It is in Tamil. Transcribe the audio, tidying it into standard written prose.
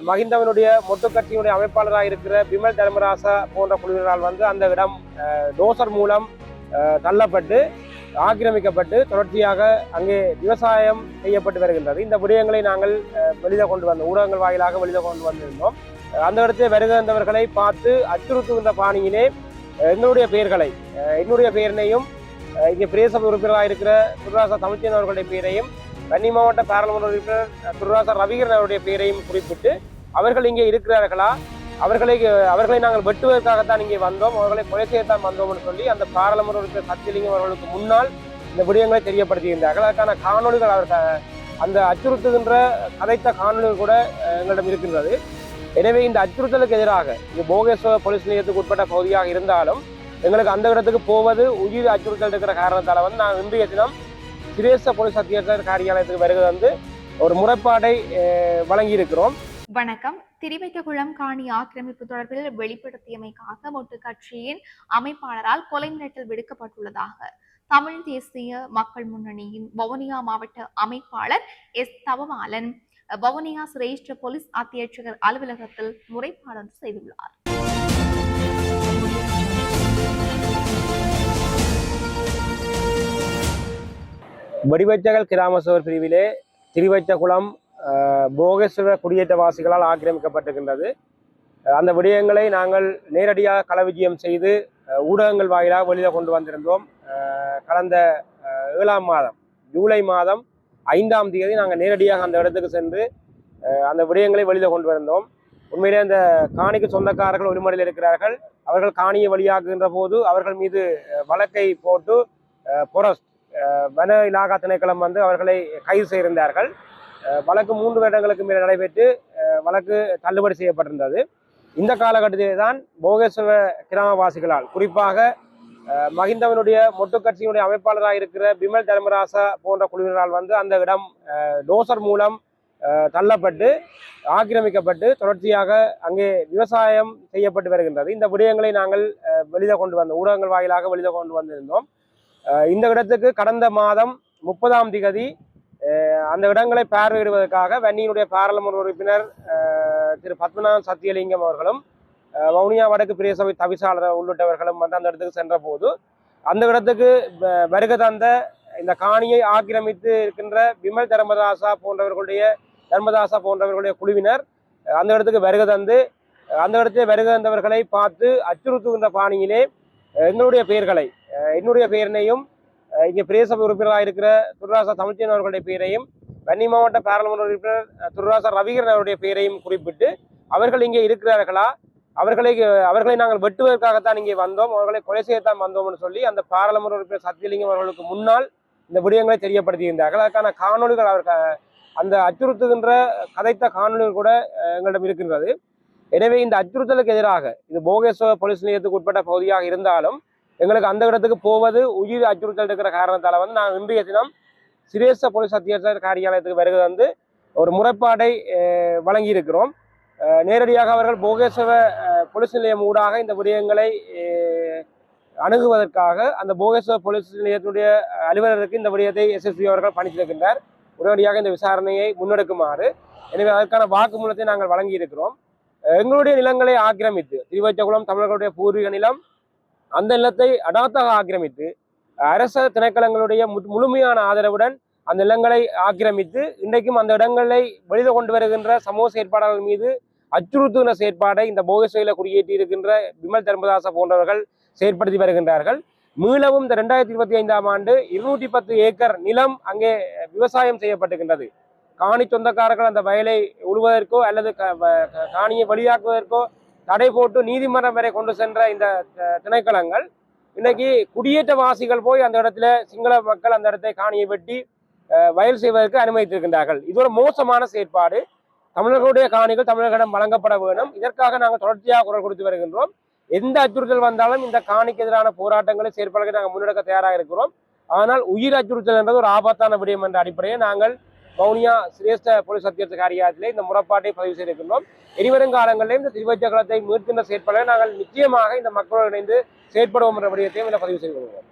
மஹிந்தவனுடைய மொட்டு கட்சியினுடைய அமைப்பாளராக இருக்கிற பிமல் தர்மராசா போன்ற குழுவினரால் அந்த இடம் டோசர் மூலம் தள்ளப்பட்டு ஆக்கிரமிக்கப்பட்டு தொடர்ச்சியாக அங்கே விவசாயம் செய்யப்பட்டு வருகின்றது. இந்த விடயங்களை நாங்கள் வெளியே கொண்டு வந்தோம், ஊடகங்கள் வாயிலாக வெளியே கொண்டு வந்திருந்தோம். அந்த இடத்தை வருகின்றவர்களை பார்த்து அச்சுறுத்துகின்ற பாணியிலே எங்களுடைய பெயர்களை, என்னுடைய பெயரினையும் இங்கே பிரதேச உறுப்பினராக இருக்கிற துர்ராசா தமிழ்ச்சேன் அவர்களுடைய பெயரையும், வன்னி மாவட்ட பாராளுமன்ற உறுப்பினர் துர்ராசா ரவிகரன் அவருடைய பெயரையும் குறிப்பிட்டு அவர்கள் இங்கே இருக்கிறார்களா, அவர்களை நாங்கள் வெட்டுவதற்காகத்தான் இங்கே வந்தோம், அவர்களை கொலை செய்யத்தான் வந்தோம்னு சொல்லி அந்த பாராளுமன்ற உறுப்பினர் சத்தியலிங்கம் அவர்களுக்கு முன்னால் இந்த விடயங்களை தெரியப்படுத்துகின்றார்கள். அதற்கான காணொலிகள் அவர்கள் அந்த அச்சுறுத்துகின்ற கதைத்த காணொலிகள் கூட எங்களிடம் இருக்கின்றது. எனவே இந்த அச்சுறுத்தலுக்கு எதிராக இது போகேஸ்வர போலீஸ் நிலையத்துக்கு உட்பட்ட பகுதியாக இருந்தாலும் எங்களுக்கு அந்த இடத்துக்கு போவது உயிர் அச்சுறுத்தல் இருக்கிற காரணத்தால் நாங்கள் இன்றைய தினம் சிரேஷ்ட போலீஸ் அத்தியட்சர் காரியாலயத்துக்கு வருகை ஒரு முறைப்பாடை வழங்கியிருக்கிறோம். வணக்கம். திரிவைத்தகுளம் காணி ஆக்கிரமிப்பு தொடர்பில் வெளிப்படுத்தியமைக்காக மொட்டு கட்சியின் அமைப்பாளரால் கொலை மிரட்டல் விடுக்கப்பட்டுள்ளதாக தமிழ் தேசிய மக்கள் முன்னணியின் வவுனியா மாவட்ட அமைப்பாளர் எஸ் தவமாலன் வவுனியா சிரேஷ்ட போலீஸ் அத்தியட்சகர் அலுவலகத்தில் முறைப்பாடு செய்துள்ளார். வடிவச்சகல் கிராம சபர் பிரிவிலே திரிவைத்தகுளம் போகேஸ்வர குடியேற்றவாசிகளால் ஆக்கிரமிக்கப்பட்டிருக்கின்றது. அந்த விடயங்களை நாங்கள் நேரடியாக களவிஜயம் செய்து ஊடகங்கள் வாயிலாக வெளியில் கொண்டு வந்திருந்தோம். கடந்த 7ஆம் மாதம் ஜூலை மாதம் 5ஆம் தேதி நாங்கள் நேரடியாக அந்த இடத்துக்கு சென்று அந்த விடயங்களை வெளியில் கொண்டு வந்தோம். உண்மையிலே அந்த காணிக்கு சொந்தக்காரர்கள் ஒருமடையில் இருக்கிறார்கள். அவர்கள் காணியை வழியாக்குகின்ற போது அவர்கள் மீது வழக்கை போட்டு பொரஸ்ட் வன இலாகா திணைக்களம் அவர்களை கைது செய்திருந்தார்கள். வழக்கு 3 வருடங்களுக்கு மேல் நடைபெற்று வழக்கு தள்ளுபடி செய்யப்பட்டிருந்தது. இந்த காலகட்டத்திலே தான் போகேஸ்வர கிராமவாசிகளால், குறிப்பாக மஹிந்தவனுடைய மொட்டு கட்சியினுடைய அமைப்பாளராக இருக்கிற பிமல் தர்மராசா போன்ற குழுவினரால் அந்த இடம் டோசர் மூலம் தள்ளப்பட்டு ஆக்கிரமிக்கப்பட்டு தொடர்ச்சியாக அங்கே விவசாயம் செய்யப்பட்டு வருகின்றது. இந்த விடயங்களை நாங்கள் வெளியே கொண்டு வந்தோம், ஊடகங்கள் வாயிலாக வெளியே கொண்டு வந்திருந்தோம். இந்த இடத்துக்கு கடந்த மாதம் 30ஆம் தேதி அந்த இடங்களை பார்வையிடுவதற்காக வன்னியினுடைய பாராளுமன்ற உறுப்பினர் திரு பத்மநாபன் சத்தியலிங்கம் அவர்களும் வவுனியா வடக்கு பிரதேச சபை தவிசாளர் உள்ளிட்டவர்களும் அந்த இடத்துக்கு சென்ற போது அந்த இடத்துக்கு வருகை தந்த இந்த காணியை ஆக்கிரமித்து இருக்கின்ற பிமல் தர்மதாசா போன்றவர்களுடைய குழுவினர் அந்த இடத்துக்கு வருகை தந்து அந்த இடத்தை வருகை தந்தவர்களை பார்த்து அச்சுறுத்துகின்ற பாணியிலே எங்களுடைய பெயர்களை, என்னுடைய பெயரினையும் இங்கே பிரதேச உறுப்பினராக இருக்கிற துர்ராசா தமிழ்ச்சேன் அவர்களுடைய பெயரையும், வன்னி மாவட்ட பாராளுமன்ற உறுப்பினர் துர்ராசா ரவிகரன் அவருடைய பெயரையும் குறிப்பிட்டு அவர்கள் இங்கே இருக்கிறார்களா, அவர்களை நாங்கள் வெட்டுவதற்காகத்தான் இங்கே வந்தோம், அவர்களை கொலை செய்யத்தான் வந்தோம்னு சொல்லி அந்த பாராளுமன்ற உறுப்பினர் சத்தியலிங்கம் அவர்களுக்கு முன்னால் இந்த விடயங்களை தெரியப்படுத்துகின்றார்கள். அதற்கான காணொலிகள் அவர்கள் அந்த அச்சுறுத்துகின்ற கதைத்த காணொலிகள் கூட எங்களிடம் இருக்கின்றது. எனவே இந்த அச்சுறுத்தலுக்கு எதிராக இது போகேஸ்வர போலீஸ் நிலையத்துக்கு உட்பட்ட பகுதியாக இருந்தாலும் எங்களுக்கு அந்த இடத்துக்கு போவது உயிர் அச்சுறுத்தல் இருக்கிற காரணத்தால் நாங்கள் இன்றைய தினம் சிரேஷ்ட போலீஸ் அத்தியட்சர் காரியாலயத்துக்கு வருகை ஒரு முறைப்பாடை வழங்கியிருக்கிறோம். நேரடியாக அவர்கள் போகேஸ்வர போலீஸ் நிலையம் ஊடாக இந்த விடயங்களை அணுகுவதற்காக அந்த போகேஸ்வர போலீஸ் நிலையத்துடைய அலுவலருக்கு இந்த விடயத்தை எஸ்எஸ்பி அவர்கள் பணித்திருக்கின்றார். உடனடியாக இந்த விசாரணையை முன்னெடுக்குமாறு. எனவே அதற்கான வாக்குமூலத்தை நாங்கள் வழங்கியிருக்கிறோம். எங்களுடைய நிலங்களை ஆக்கிரமித்து, திரிவைத்தகுளம் தமிழர்களுடைய பூர்வீக நிலம், அந்த நிலத்தை அடாத்தாக ஆக்கிரமித்து அரச திணைக்களங்களுடைய முழுமையான ஆதரவுடன் அந்த நிலங்களை ஆக்கிரமித்து இன்றைக்கும் அந்த இடங்களை வெளியில் கொண்டு வருகின்ற சமூக செயற்பாடுகள் மீது அச்சுறுத்துகின்ற செயற்பாடை இந்த போகேஸ்வரில குடியேற்றி இருக்கின்ற பிமல் தர்மதாசா போன்றவர்கள் செயற்படுத்தி வருகின்றார்கள். மீளவும் இந்த 2025ஆம் ஆண்டு 210 ஏக்கர் நிலம் அங்கே விவசாயம் செய்யப்பட்டிருக்கின்றது. காணி சொந்தக்காரர்கள் அந்த வயலை உழுவதற்கோ அல்லது காணியை வெளியாக்குவதற்கோ தடை போட்டு நீதிமன்றம் வரை கொண்டு சென்ற இந்த திணைக்களங்கள் இன்னைக்கு குடியேற்றவாசிகள் போய் அந்த இடத்துல சிங்கள மக்கள் அந்த இடத்தை காணியை வெட்டி வயல் செய்வதற்கு அனுமதித்திருக்கின்றார்கள். இது ஒரு மோசமான செயற்பாடு. தமிழர்களுடைய காணிகள் தமிழர்களிடம் வழங்கப்பட வேண்டும். இதற்காக நாங்கள் தொடர்ச்சியாக குரல் கொடுத்து வருகின்றோம். எந்த அச்சுறுத்தல் வந்தாலும் இந்த காணிக்கு எதிரான போராட்டங்களை செயற்படுத்த நாங்கள் முன்னெடுக்க தயாராக இருக்கிறோம். ஆனால் உயிர் அச்சுறுத்தல் என்பது ஒரு ஆபத்தான விடயம் என்ற அடிப்படையை நாங்கள் வவுனியா சிரேஷ்ட போலீஸ் அத்தியட்சர் காரியாலயத்திலே இந்த முறைப்பாட்டை பதிவு செய்திருக்கின்றோம். இனிவரும் காலங்களில் இந்த திரிவைத்தகுளத்தை மீட்கின்ற செயற்பாடுகளை நாங்கள் நிச்சயமாக இந்த மக்களோடு இணைந்து செயற்படுவோம் என்ற விடயத்தையும் இதில் பதிவு செய்து கொள்வோம்.